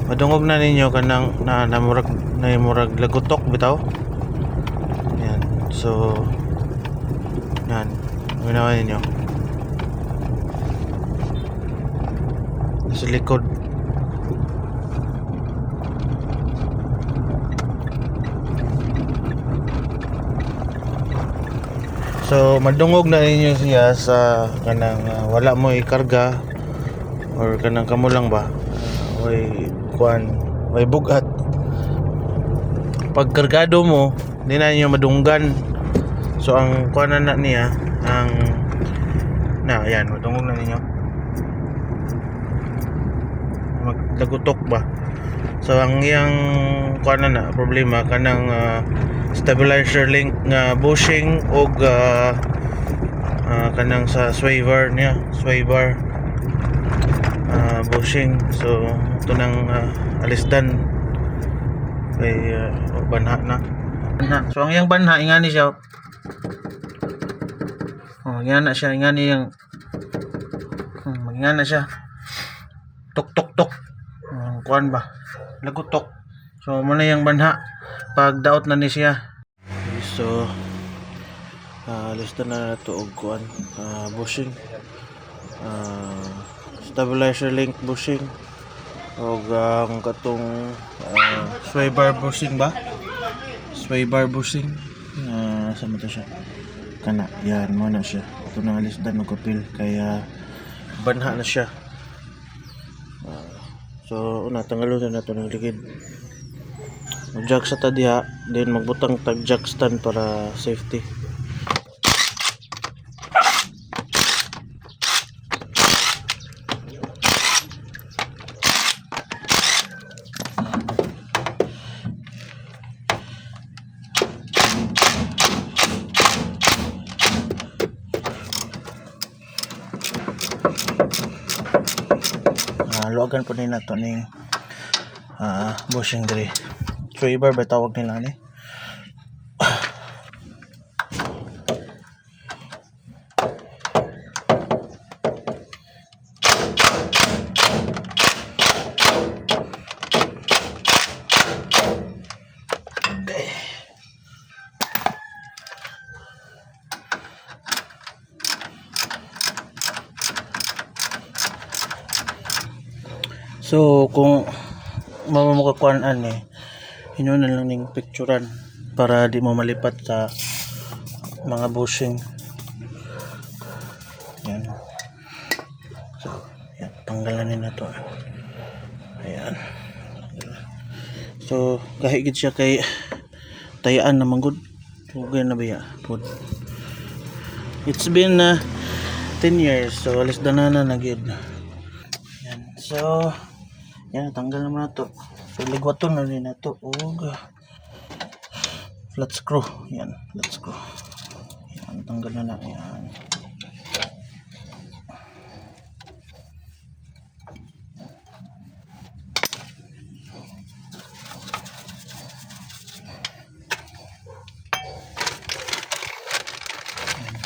madungog na ninyo kanang murag lagutok bitaw. Yan. So yan, ginawa ninyo sa likod. So madungog na ninyo siya sa kanang wala mo ikarga or kanang kamo lang ba way kuan way bugat. Pag kargado mo di na ninyo madunggan. So ang kuan na niya ang yan madungog na ninyo maglagutok ba. So ang iyang kuan na problema kanang stabilizer link nga bushing o kanang sa sway bar niya, bushing. So ito nang alisdan kay banha na. So ang iyang banha ingani siya. Ingana siya, ingani yung ingana siya. Tok tok tok. Kuan ba? Lagutok. So mo na yung banha pag daot na ni siya. So alisdan na nato og kuan bushing. Stabilizer link bushing og ang katong sway bar bushing ba? Sway bar bushing. Sa mo to siya? Kana, yan mo na siya. Ito na alisdan og kapil kaya banha na siya. So una tanggalon na nato ng ligid. Mag-jack sa tadiha, then magbutang tag jack stand para safety. Luagan po nila ito ni bushing diri. Sway bar ba tawag nila ni? So kung mamamukakuan hino na lang ning picturean para di mo malipat sa mga bushing. Yan. So yan, tanggalan na to. Ayan. So kahigit siya kay tayaan na manggod. Ugay na biya pod. It's been 10 years, so alis na nagyud. Yan. So yan, tanggal naman na to. So ligwaton na rin na to. Flat screw. Yan, flat screw. Yan, tanggal na na. Yan.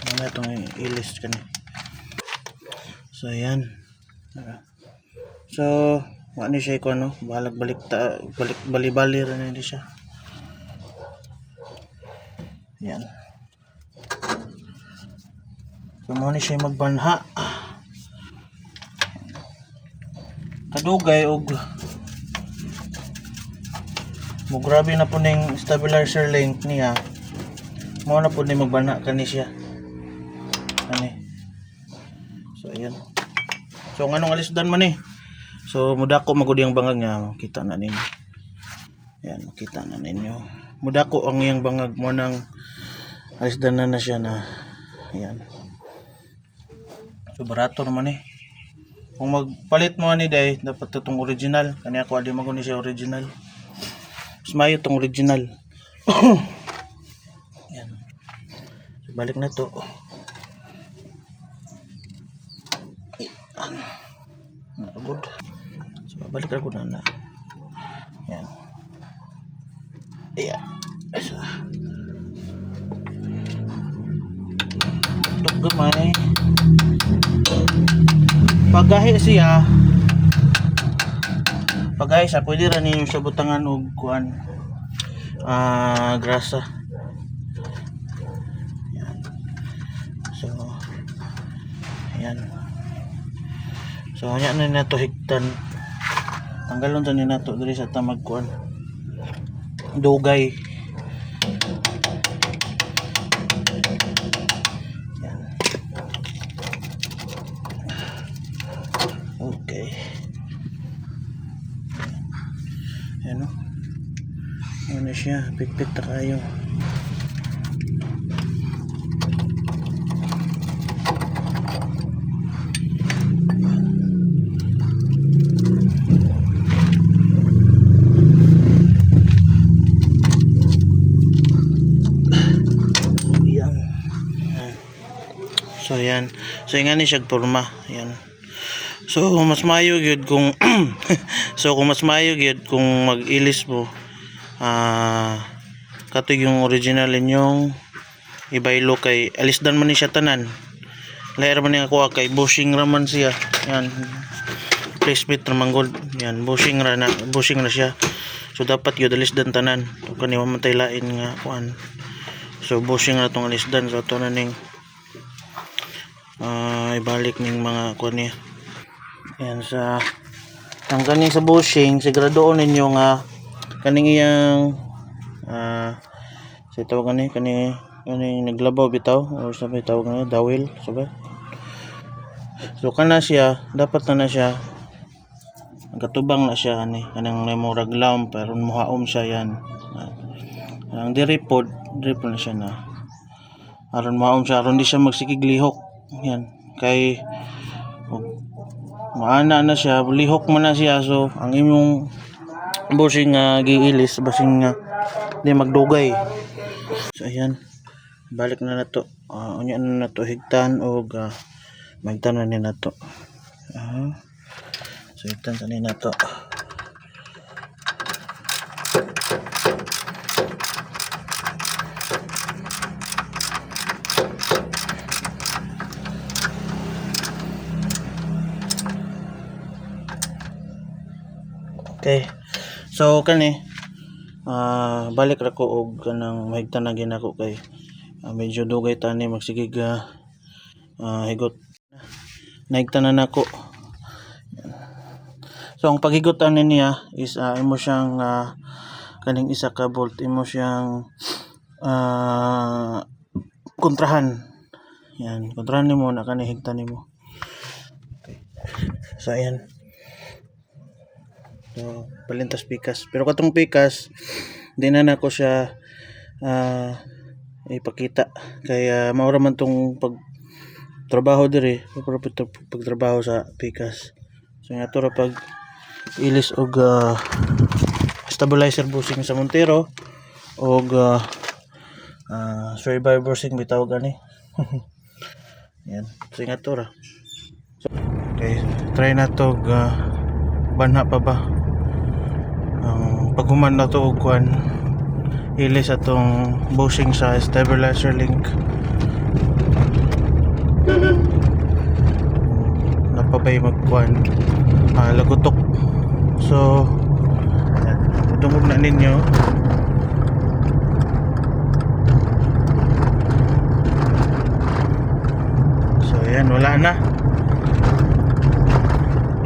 Yan na itong i-list ka na. So yan. So wala siya ko balik bali-bali rin hindi siya. Yan. So mo ni siya magbanha. Kadugay og mo grabe na po ning stabilizer link niya. Mo na po ni magbanha kani siya. Ani. So ayan. So nganong alisdan man So mudako magud yang bangag nga makita na ninyo. Yan, makita na ninyo. Mudako ang iyang bangag mo nang alisdan na siya na. Yan. So barato naman Kung magpalit mo ni day dapat itong original. Kani ako adi maguni siya original. Mas mayo itong original. Yan. So, balik na to. Good. So balik ako na. Yan. Ayan. So, gamay. Paggahi siya Pag guys, pwede ra ninyo siya butangan og kuan grasa. Yan. So ayan. So anya na nato higtan. Tanggalon ta ni nato diri sa tamag kuan. Dugay. Yan. Okay. Ano? Ano siya? Pit-pit na kayo. Yan. So yan. So nga ni siya porma. Yan. So mas maayo gyud kung kung mas maayo gyud kung mag-ilis mo kato yung original inyong ibaylo kay alisdan man ni siya tanan. Laher man ni ako kay bushing raman siya. Yan. Placement raman gold. Yan, bushing na siya. So dapat gyud alisdan tanan. Kani mamatay lain nga kuan. So bushing na tong alisdan so ato na ning ibalik ning mga kuan niya. Yan sa ang kaning sa bushing siguraduon ninyo nga kaning iyang sa tawag kaning naglabaw bitaw or sa tawag nga dawil sabay. So kana siya dapat na siya katubang na siya kanang may raglaom pero muhaom siya yan. Ang diri pod na siya na aron muhaom siya aron di siya magsikig lihok. Yan kay maana na siya lihok man na siya so ang imong bushing giilis basing di magdugay. So ayan balik na nato unya na nato higtan og magtan na ni nato so higtan sa ni nato. Okay. So kani balik ra ko og kanang mahigtan na ginako kay medyo dugay tani magsigig higot. Nahigtan na nako. So ang paghigot ani niya is imo siyang kaning isa ka bolt imo siyang kontrahan. Yan, kontrahan nimo na kani higtan nimo. Okay. So ayan. So, palintas pikas pero katong pikas di na nako siya ipakita kaya maura man tong pagtrabaho diri pagtrabaho sa pikas. So nga to ra pag ilis og stabilizer bushing sa Montero og survivor bushing bitaw gani. Yan so nga to ra. So, okay try na to banha pa ba ang paghuman na to og kuan ilis atong bushing sa stabilizer link napabay magkuan lagutok. So tungod na ninyo so yan wala na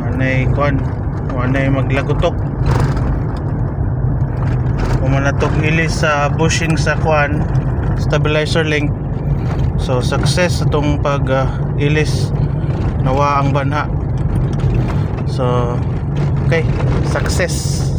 anay kuan anay maglagutok umanatog ilis sa bushing sa kuan stabilizer link. So success itong pag ilis nawa ang banha. So okay success.